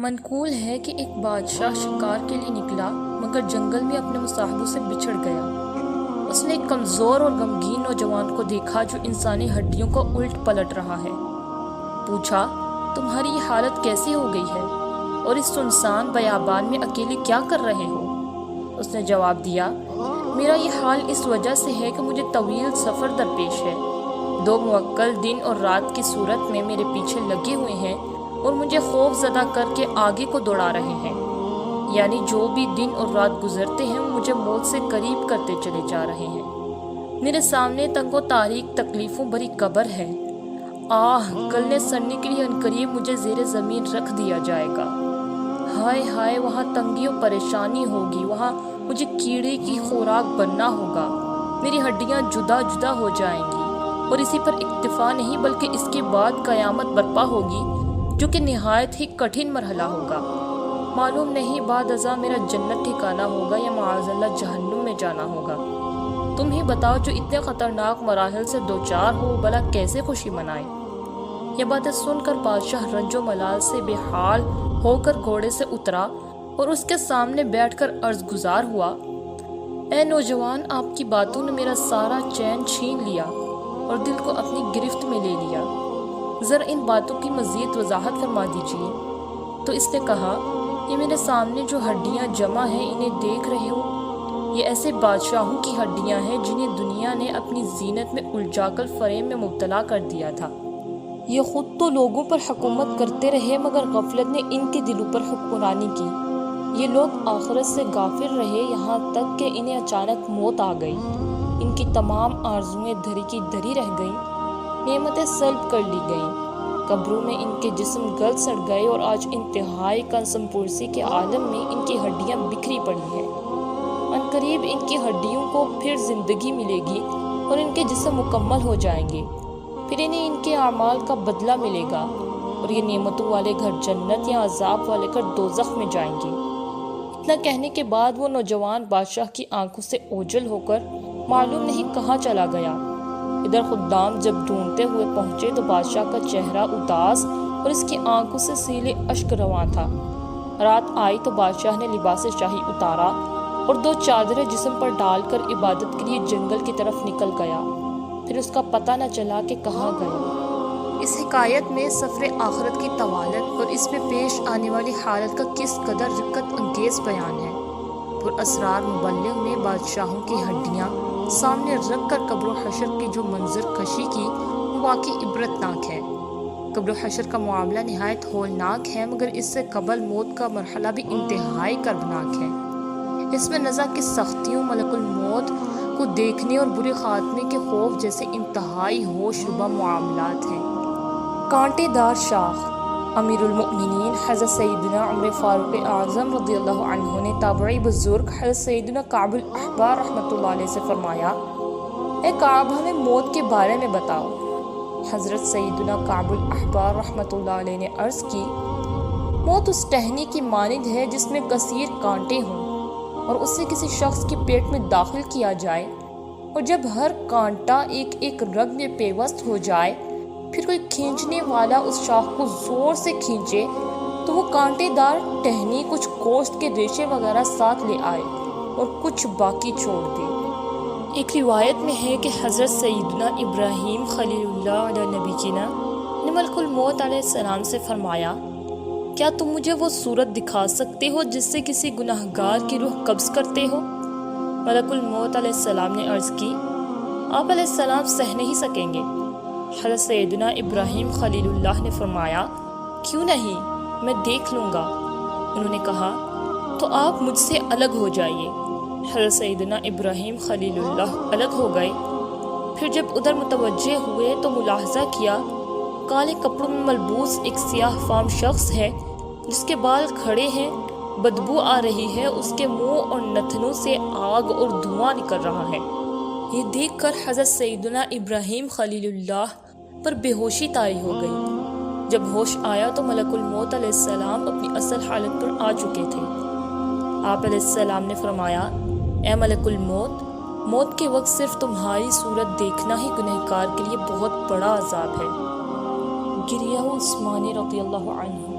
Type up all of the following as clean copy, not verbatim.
منقول ہے کہ ایک بادشاہ شکار کے لیے نکلا مگر جنگل میں اپنے مصاحبوں سے بچھڑ گیا۔ اس نے ایک کمزور اور غمگین نوجوان کو دیکھا جو انسانی ہڈیوں کو الٹ پلٹ رہا ہے۔ پوچھا، تمہاری یہ حالت کیسی ہو گئی ہے اور اس سنسان بیابان میں اکیلے کیا کر رہے ہو؟ اس نے جواب دیا، میرا یہ حال اس وجہ سے ہے کہ مجھے طویل سفر درپیش ہے۔ 2 موکل دن اور رات کی صورت میں میرے پیچھے لگے ہوئے ہیں اور مجھے خوف زدہ کر کے آگے کو دوڑا رہے ہیں، یعنی جو بھی دن اور رات گزرتے ہیں وہ مجھے موت سے قریب کرتے چلے جا رہے ہیں۔ میرے سامنے تنگ و تاریک تکلیفوں بھری قبر ہے۔ گلنے سڑنے کے لیے عنقریب مجھے زیر زمین رکھ دیا جائے گا۔ ہائے ہائے، وہاں تنگی و پریشانی ہوگی، وہاں مجھے کیڑے کی خوراک بننا ہوگا، میری ہڈیاں جدا جدا ہو جائیں گی، اور اسی پر اکتفا نہیں بلکہ اس کے بعد قیامت برپا ہوگی جو کہ نہایت ہی کٹھن مرحلہ ہوگا۔ معلوم نہیں بعد ازاں میرا جنت ٹھکانا ہوگا یا معاذ اللہ جہنم میں جانا ہوگا۔ تم ہی بتاؤ، جو اتنے خطرناک مراحل سے دوچار ہو بھلا کیسے خوشی منائے؟ یہ باتیں سن کر بادشاہ رنج و ملال سے بے حال ہو کر گھوڑے سے اترا اور اس کے سامنے بیٹھ کر عرض گزار ہوا، اے نوجوان، آپ کی باتوں نے میرا سارا چین چھین لیا اور دل کو اپنی گرفت میں لے لیا۔ ذرا ان باتوں کی مزید وضاحت فرما دیجیے۔ تو اس نے کہا، یہ میرے سامنے جو ہڈیاں جمع ہیں انہیں دیکھ رہے ہو، یہ ایسے بادشاہوں کی ہڈیاں ہیں جنہیں دنیا نے اپنی زینت میں الجھا کر فریم میں مبتلا کر دیا تھا۔ یہ خود تو لوگوں پر حکومت کرتے رہے مگر غفلت نے ان کے دلوں پر حکمرانی کی۔ یہ لوگ آخرت سے غافل رہے یہاں تک کہ انہیں اچانک موت آ گئی، ان کی تمام آرزویں دھری کی دھری رہ گئیں، نعمتیں سلب کر لی گئیں، قبروں میں ان کے جسم گل سڑ گئے اور آج انتہائی کنسم پرسی کے عالم میں ان کی ہڈیاں بکھری پڑی ہیں۔ عنقریب ان کی ہڈیوں کو پھر زندگی ملے گی اور ان کے جسم مکمل ہو جائیں گے، پھر انہیں ان کے اعمال کا بدلہ ملے گا اور یہ نعمتوں والے گھر جنت یا عذاب والے گھر دوزخ میں جائیں گے۔ اتنا کہنے کے بعد وہ نوجوان بادشاہ کی آنکھوں سے اوجھل ہو کر معلوم نہیں کہاں چلا گیا۔ ادھر خدام جب ڈھونڈتے ہوئے پہنچے تو بادشاہ کا چہرہ اداس اور اس کی آنکھوں سے سیلے اشک رواں تھا۔ رات آئی تو بادشاہ نے لباس شاہی اتارا اور 2 چادریں جسم پر ڈال کر عبادت کے لیے جنگل کی طرف نکل گیا، پھر اس کا پتہ نہ چلا کہ کہاں گیا۔ اس حکایت میں سفر آخرت کی طوالت اور اس میں پیش آنے والی حالت کا کس قدر رقت انگیز بیان ہے۔ پر اسرار مبلغ نے بادشاہوں کی ہڈیاں سامنے رکھ کر قبر و حشر کی جو منظر کشی کی وہ واقعی عبرتناک ہے۔ قبر و حشر کا معاملہ نہایت ہولناک ہے مگر اس سے قبل موت کا مرحلہ بھی انتہائی کربناک ہے۔ اس میں نزا کی سختیوں، ملک الموت کو دیکھنے اور برے خاتمے کے خوف جیسے انتہائی ہوش ربا معاملات ہیں۔ کانٹے دار شاخ۔ امیر المؤمنین حضرت سیدنا عمر فاروق اعظم رضی اللہ عنہ نے تابعی بزرگ حضرت سیدنا کعب الاحبار رحمۃ اللہ علیہ سے فرمایا، اے کعب، ہمیں موت کے بارے میں بتاؤ۔ حضرت سیدنا کعب الاحبار رحمۃ اللہ علیہ نے عرض کی، موت اس ٹہنی کی مانند ہے جس میں کثیر کانٹے ہوں اور اسے کسی شخص کے پیٹ میں داخل کیا جائے، اور جب ہر کانٹا ایک ایک رگ میں پیوست ہو جائے پھر کوئی کھینچنے والا اس شاخ کو زور سے کھینچے تو وہ کانٹے دار ٹہنی کچھ گوشت کے ریشے وغیرہ ساتھ لے آئے اور کچھ باقی چھوڑ دے۔ ایک روایت میں ہے کہ حضرت سیدنا ابراہیم خلیل اللہ علیہ نبی جینا نے ملک الموت علیہ السلام سے فرمایا، کیا تم مجھے وہ صورت دکھا سکتے ہو جس سے کسی گناہ گار کی روح قبض کرتے ہو؟ ملک الموت علیہ السلام نے عرض کی، آپ علیہ السلام سہ نہیں سکیں گے۔ حضرت سیدنا ابراہیم خلیل اللہ نے فرمایا، کیوں نہیں، میں دیکھ لوں گا۔ انہوں نے کہا، تو آپ مجھ سے الگ ہو جائیے۔ حضرت سیدنا ابراہیم خلیل اللہ الگ ہو گئے۔ پھر جب ادھر متوجہ ہوئے تو ملاحظہ کیا کالے کپڑوں میں ملبوس ایک سیاہ فام شخص ہے جس کے بال کھڑے ہیں، بدبو آ رہی ہے، اس کے منہ اور نتنوں سے آگ اور دھواں نکل رہا ہے۔ یہ دیکھ کر حضرت سیدنا ابراہیم خلیل اللہ پر بے ہوشی طاری ہو گئی۔ جب ہوش آیا تو ملک الموت علیہ السلام اپنی اصل حالت پر آ چکے تھے۔ آپ علیہ السلام نے فرمایا، اے ملک الموت، موت کے وقت صرف تمہاری صورت دیکھنا ہی گنہگار کے لیے بہت بڑا عذاب ہے۔ گریہ عثمان رضی اللہ عنہ۔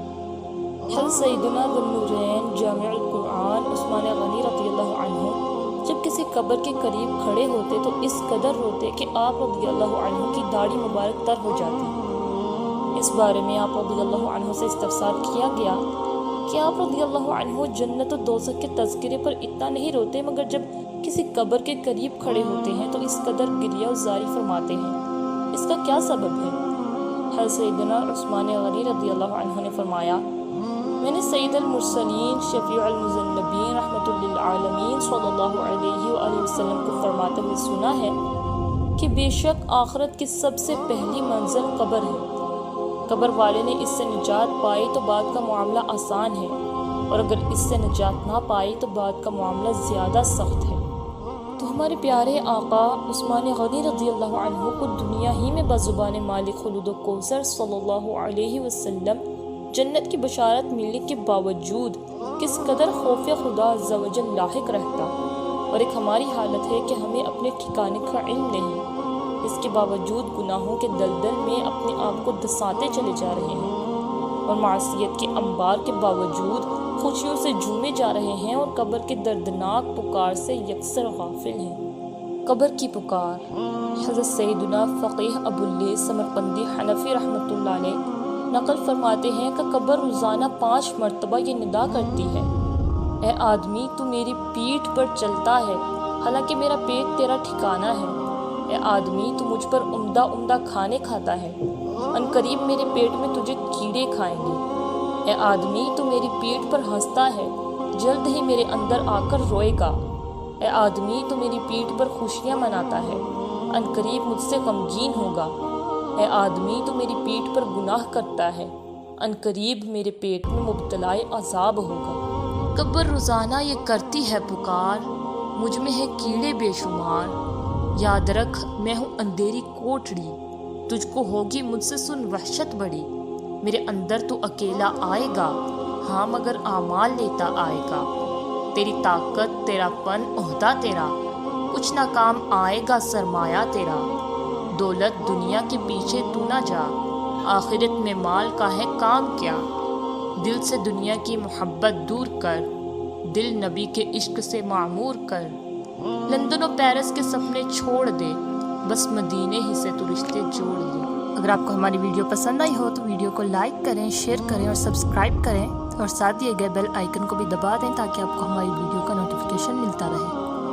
حضرت سیدنا ذوالنورین جامع القرآن عثمان غنی رضی اللہ عنہ جب کسی قبر کے قریب کھڑے ہوتے تو اس قدر روتے کہ آپ رضی اللہ عنہ کی داڑھی مبارک تر ہو جاتی۔ اس بارے میں آپ رضی اللہ عنہ سے استفسار کیا گیا کہ آپ رضی اللہ عنہ جنت و دوزخ کے تذکرے پر اتنا نہیں روتے مگر جب کسی قبر کے قریب کھڑے ہوتے ہیں تو اس قدر گریہ و زاری فرماتے ہیں، اس کا کیا سبب ہے؟ حضرت سیدنا عثمان غنی رضی اللہ عنہ نے فرمایا، میں نے سید المرسلین شفیع المذنبین رحمۃ للعالمین صلی اللہ علیہ وآلہ وسلم کو فرماتے ہوئے سنا ہے کہ بے شک آخرت کی سب سے پہلی منزل قبر ہے، قبر والے نے اس سے نجات پائی تو بعد کا معاملہ آسان ہے، اور اگر اس سے نجات نہ پائی تو بعد کا معاملہ زیادہ سخت ہے۔ تو ہمارے پیارے آقا عثمان غنی رضی اللہ عنہ کو دنیا ہی میں بزبان مالک خلود و کوثر صلی اللہ علیہ وسلم جنت کی بشارت ملنے کے باوجود کس قدر خوف خدا عز و جل لاحق رہتا، اور ایک ہماری حالت ہے کہ ہمیں اپنے ٹھکانے کا علم نہیں، اس کے باوجود گناہوں کے دلدل میں اپنے آپ کو دساتے چلے جا رہے ہیں، اور معصیت کے انبار کے باوجود خوشیوں سے جھومے جا رہے ہیں، اور قبر کے دردناک پکار سے یکسر غافل ہیں۔ قبر کی پکار۔ حضرت سیدنا فقیہ ابو اللیث سمرقندی حنفی رحمۃ اللہ علیہ نقل فرماتے ہیں کہ قبر روزانہ 5 مرتبہ یہ ندا کرتی ہے، اے آدمی تو میری پیٹھ پر چلتا ہے حالانکہ میرا پیٹ تیرا ٹھکانہ ہے، اے آدمی تو مجھ پر عمدہ عمدہ کھانے کھاتا ہے، ان قریب میرے پیٹ میں تجھے کیڑے کھائیں گے، اے آدمی تو میری پیٹھ پر ہنستا ہے جلد ہی میرے اندر آ کر روئے گا، اے آدمی تو میری پیٹھ پر خوشیاں مناتا ہے ان قریب مجھ سے غمگین ہوگا، اے آدمی تو میری پیٹھ پر گناہ کرتا ہے ان قریب میرے پیٹ میں مبتلا عذاب ہوگا۔ قبر روزانہ یہ کرتی ہے پکار، مجھ میں ہے کیڑے بے شمار، یاد رکھ میں ہوں اندھیری کوٹڑی، تجھ کو ہوگی مجھ سے سن وحشت بڑی، میرے اندر تو اکیلا آئے گا، ہاں مگر اعمال لیتا آئے گا، تیری طاقت تیرا پن عہدہ تیرا، کچھ نہ کام آئے گا سرمایہ تیرا، دولت دنیا کے پیچھے تو نہ جا، آخرت میں مال کا ہے کام کیا، دل سے دنیا کی محبت دور کر، دل نبی کے عشق سے معمور کر، لندن و پیرس کے سپنے چھوڑ دے، بس مدینے ہی سے تو رشتے جوڑ لے۔ اگر آپ کو ہماری ویڈیو پسند آئی ہو تو ویڈیو کو لائک کریں، شیئر کریں اور سبسکرائب کریں، اور ساتھ دیے گئے بیل آئیکن کو بھی دبا دیں تاکہ آپ کو ہماری ویڈیو کا نوٹیفیکیشن ملتا رہے۔